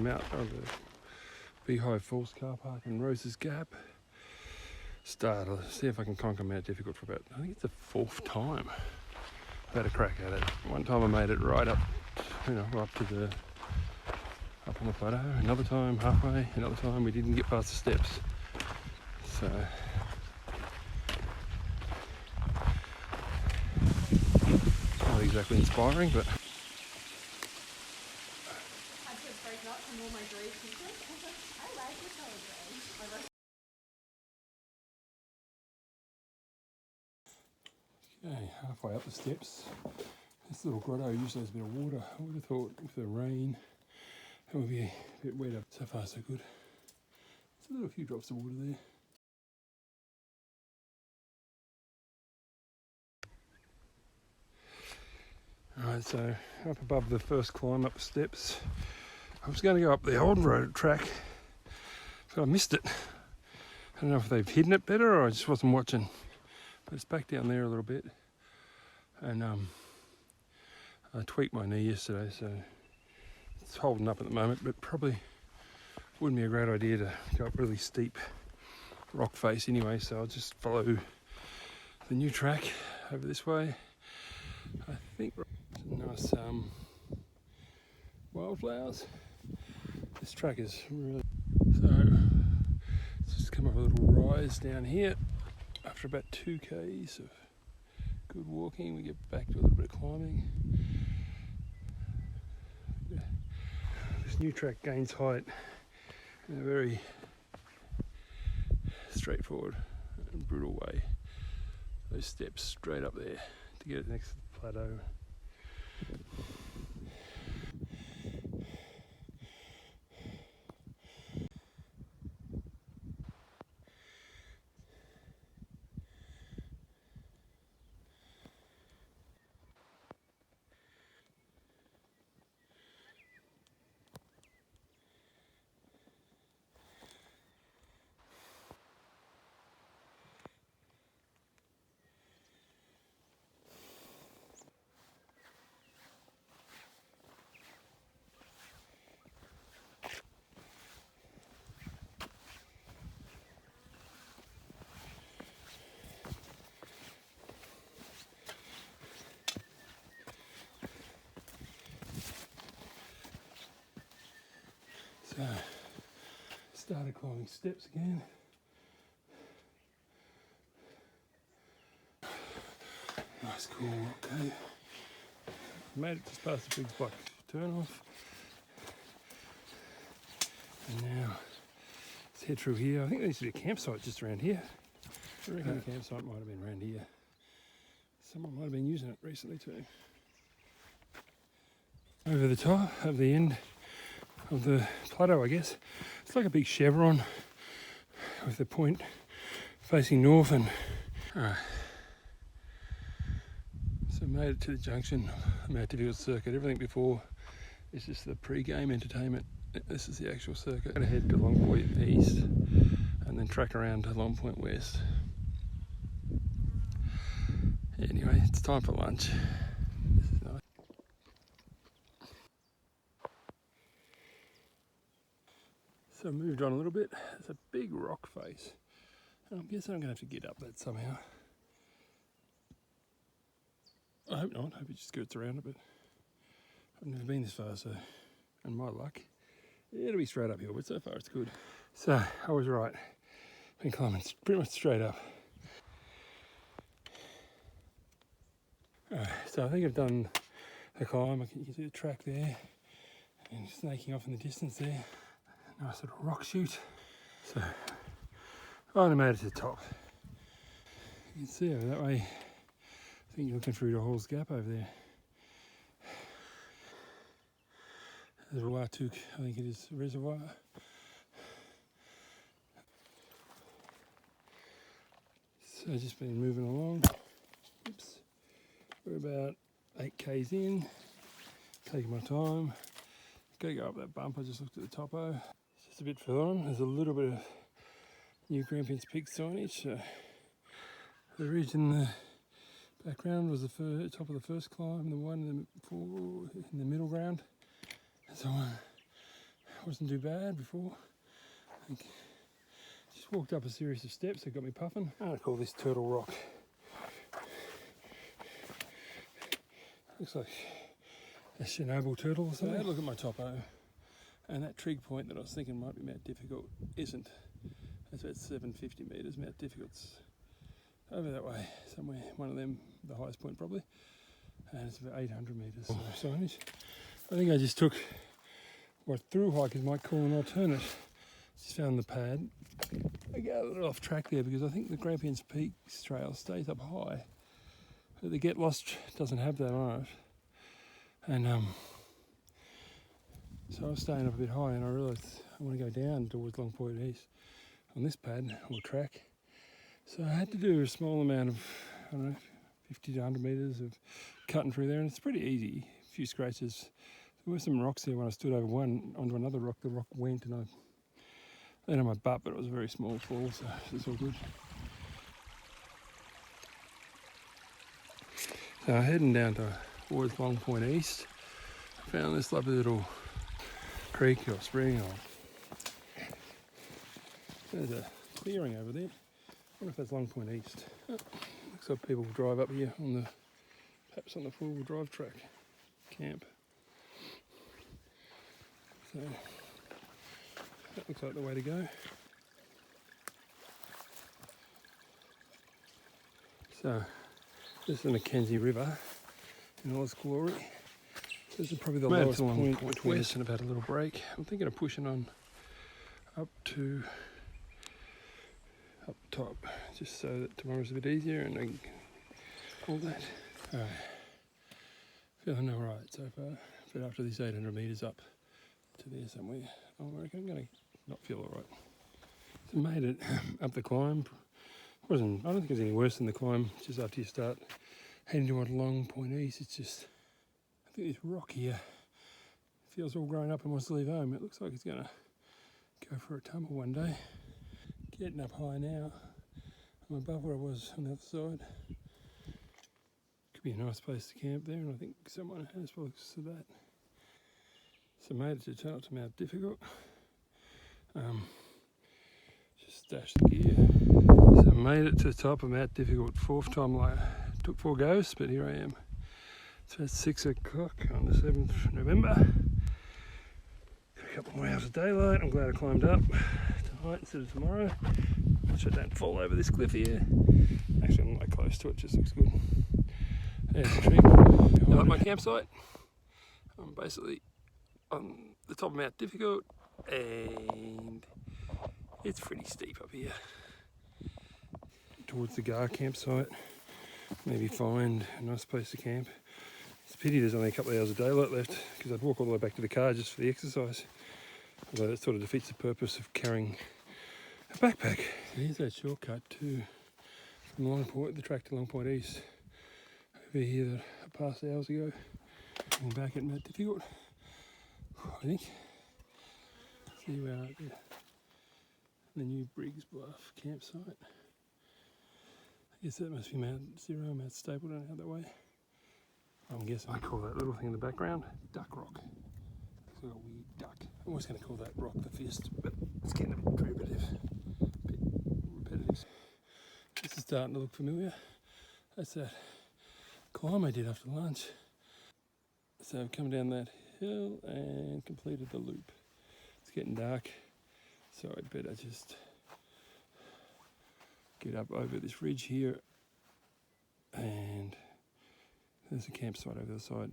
the Beehive Falls car park in Rose's Gap. I'll see if I can conquer Mount Difficult for about, I think it's the 4th time I've had a crack at it. One time I made it right up, up on the plateau. Another time halfway. Another time we didn't get past the steps. So not exactly inspiring, but. Okay, halfway up the steps. This little grotto usually has a bit of water. I would have thought with the rain it would be a bit wetter. So far so good. There's a few drops of water there. Alright, so up above the first climb up the steps. I was going to go up the old road track, but I missed it. I don't know if they've hidden it better or I just wasn't watching. But it's back down there a little bit. And I tweaked my knee yesterday, so it's holding up at the moment, but probably wouldn't be a great idea to go up really steep rock face anyway, so I'll just follow the new track over this way. I think nice wildflowers. This track is really... So, let's just come up a little rise down here. After about 2 k's of good walking, we get back to a little bit of climbing. Yeah. This new track gains height in a very straightforward and brutal way. Those steps straight up there to get it next to the plateau. So, started climbing steps again. Nice cool rock cave. Made it just past the big block turn off. And now let's head through here. I think there used to be a campsite just around here. I reckon the campsite might have been around here. Someone might have been using it recently too. Over the top, at the end of the plateau, I guess. It's like a big chevron with the point facing north, and so made it to the junction of Mount Difficult circuit. Everything before is just the pre-game entertainment. This is the actual circuit. I'm going to head to Long Point East and then track around to Long Point West. Anyway, it's time for lunch. This is nice. So I moved on a little bit. There's a big rock face. I guess I'm going to have to get up that somehow. I hope not. I hope it just skirts around it, but I've never been this far, so, and my luck, it'll be straight uphill, but so far it's good. So I was right. Been climbing pretty much straight up. So I think I've done the climb. You can see the track there, and snaking off in the distance there. Nice little rock chute. So I only made it to the top. You can see over that way. I think you're looking through the Hall's Gap over there. There's a Watuk, I think it is, a reservoir. So I've just been moving along. Oops. We're about 8 k's in. Taking my time. Got to go up that bump. I just looked at the topo. It's just a bit further on. There's a little bit of new Grampians Peak signage. The ridge in the background was the top of the first climb, the one in the middle ground. So wasn't too bad before. I think just walked up a series of steps that got me puffing. I'm going to call this Turtle Rock. Looks like a Chernobyl turtle or something. I had a look at my topo, and that trig point that I was thinking might be Mount Difficult isn't. That's about 750 metres. Mount Difficult's over that way somewhere. One of them, the highest point probably, and it's about 800 metres. So signage. I think I just took what through hikers might call an alternate. Just found the pad. I got a little off track there because I think the Grampians Peaks trail stays up high. But the Get Lost doesn't have that on it. And so I was staying up a bit high and I realised I want to go down towards Long Point East on this pad or track. So I had to do a small amount of, I don't know, 50 to 100 metres of cutting through there, and it's pretty easy. A few scratches. There were some rocks there when I stood over one onto another rock. The rock went and I landed on my butt, but it was a very small fall, so it's all good. So I'm heading down towards Long Point East. I found this lovely little creek or spring or there's a clearing over there. I wonder if that's Long Point East. Oh, looks like people drive up here on the perhaps on the four-wheel drive track camp. So that looks like the way to go. So this is the Mackenzie River in all its glory. This is probably the lowest point west, and I've had a little break. I'm thinking of pushing on up to up top, just so that tomorrow's a bit easier and I can call that. Alright, feeling alright so far, but after this 800 metres up to there somewhere, I reckon I'm going to not feel alright. So made it up the climb. I don't think it was any worse than the climb just after you start heading toward Long Point East. It's just, I think this rock here feels all grown up and wants to leave home. It looks like it's going to go for a tumble one day. Getting up high now. I'm above where I was on the other side. Could be a nice place to camp there, and I think someone has looks to that. So made it to turn up to Mount Difficult. Just stashed the gear. So made it to the top of Mount Difficult, fourth time. Took 4 goes, but here I am. So it's 6 o'clock on the 7th of November. Got a couple more hours of daylight. I'm glad I climbed up tonight instead of tomorrow. So I don't fall over this cliff here. Actually, I'm not close to it, just looks good. There's the tree. I like my campsite. I'm basically on the top of Mount Difficult, and it's pretty steep up here. Towards the Gar campsite, maybe find a nice place to camp. It's a pity there's only a couple of hours of daylight left, because I'd walk all the way back to the car just for the exercise. Although that sort of defeats the purpose of carrying a backpack. Here's that shortcut to from Long Point, the track to Long Point East. Over here that I passed hours ago. And back at Mount Difficult, I think. See where out there. The new Briggs Bluff campsite. I guess that must be Mount Zero, Mount Stapleton out that way. I'm guessing I call that little thing in the background Duck Rock. Looks like a weird duck. I'm always going to call that rock the fist, but it's getting a bit repetitive. This is starting to look familiar. That's that climb I did after lunch. So I've come down that hill and completed the loop. It's getting dark, so I'd better just get up over this ridge here, and there's a campsite over the side.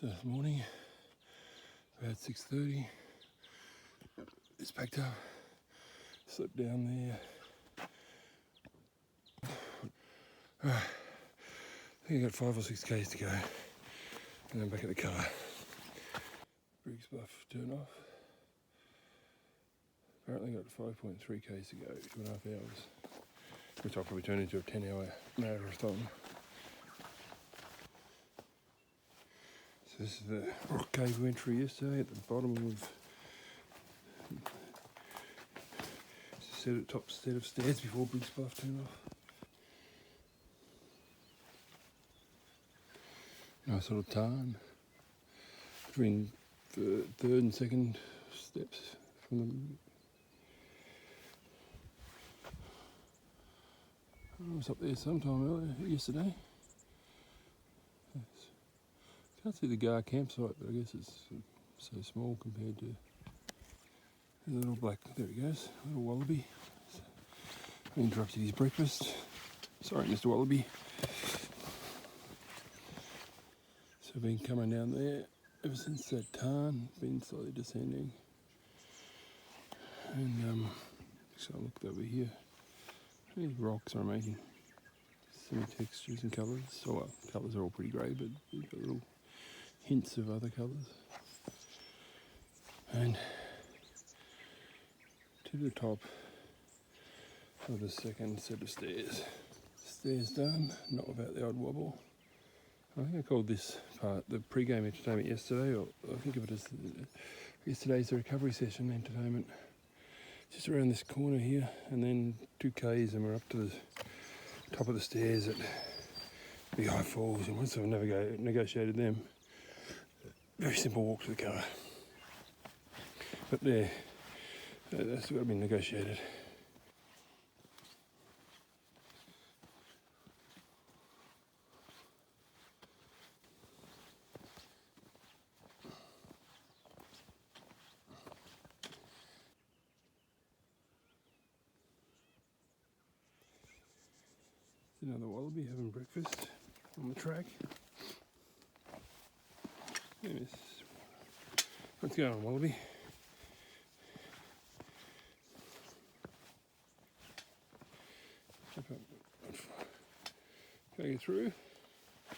So this morning, about 6:30, it's packed up, slept down there. I think I got 5 or 6 k's to go, and then back at the car. Briggs Bluff turn off. Apparently got 5.3 k's to go, 2.5 hours, which I'll probably turn into a 10-hour marathon. So this is the rock cave we went through yesterday at the bottom of top set of stairs before Briggs Bluff turned off. Nice little tarn between the third and second steps from the. I was up there sometime earlier yesterday. Can't see the Gar campsite, but I guess it's so small compared to the little black. There he goes, little wallaby. I interrupted his breakfast. Sorry, Mr. Wallaby. So I've been coming down there ever since that tarn, been slowly descending. And so I looked over here. These rocks are making similar textures and colours. So well, colours are all pretty grey, but you've got little hints of other colours. And to the top of the second set of stairs. Stairs done, not without the odd wobble. I think I called this part the pre-game entertainment yesterday, or I think of it as yesterday's the recovery session entertainment. Just around this corner here, and then 2 Ks and we're up to the top of the stairs at Big High Falls, and once I've negotiated them, very simple walk to the car. But there, that's got to be negotiated. Another wallaby having breakfast on the track. What's going on, wallaby? Can I get through? I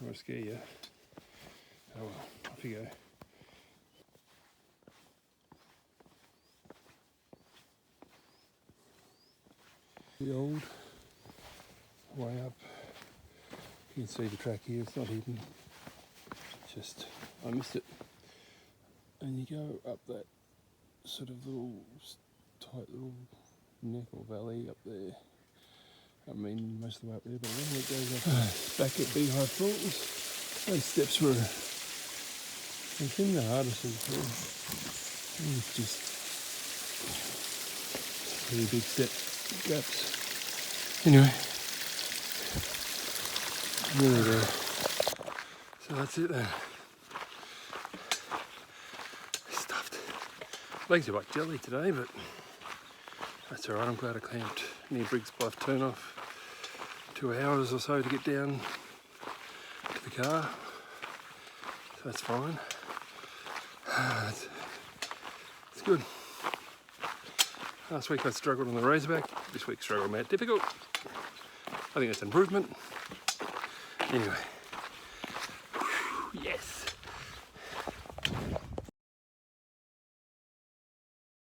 want to scare you. Oh well, off you go. The old way up. You can see the track here, it's not hidden. It's just, I missed it. And you go up that sort of little, tight little neck or valley up there. I mean, most of the way up there, but then it goes up back at Big High Falls. Those steps were, I think, the hardest of the two. It's just really big step gaps. Anyway. Nearly there. So that's it then. Stuffed. Legs are like jelly today, but that's alright. I'm glad I camped near Briggs Bluff turn off. 2 hours or so to get down to the car. So that's fine. It's good. Last week I struggled on the Razorback. This week struggled made it difficult. I think it's improvement. Anyway, yes.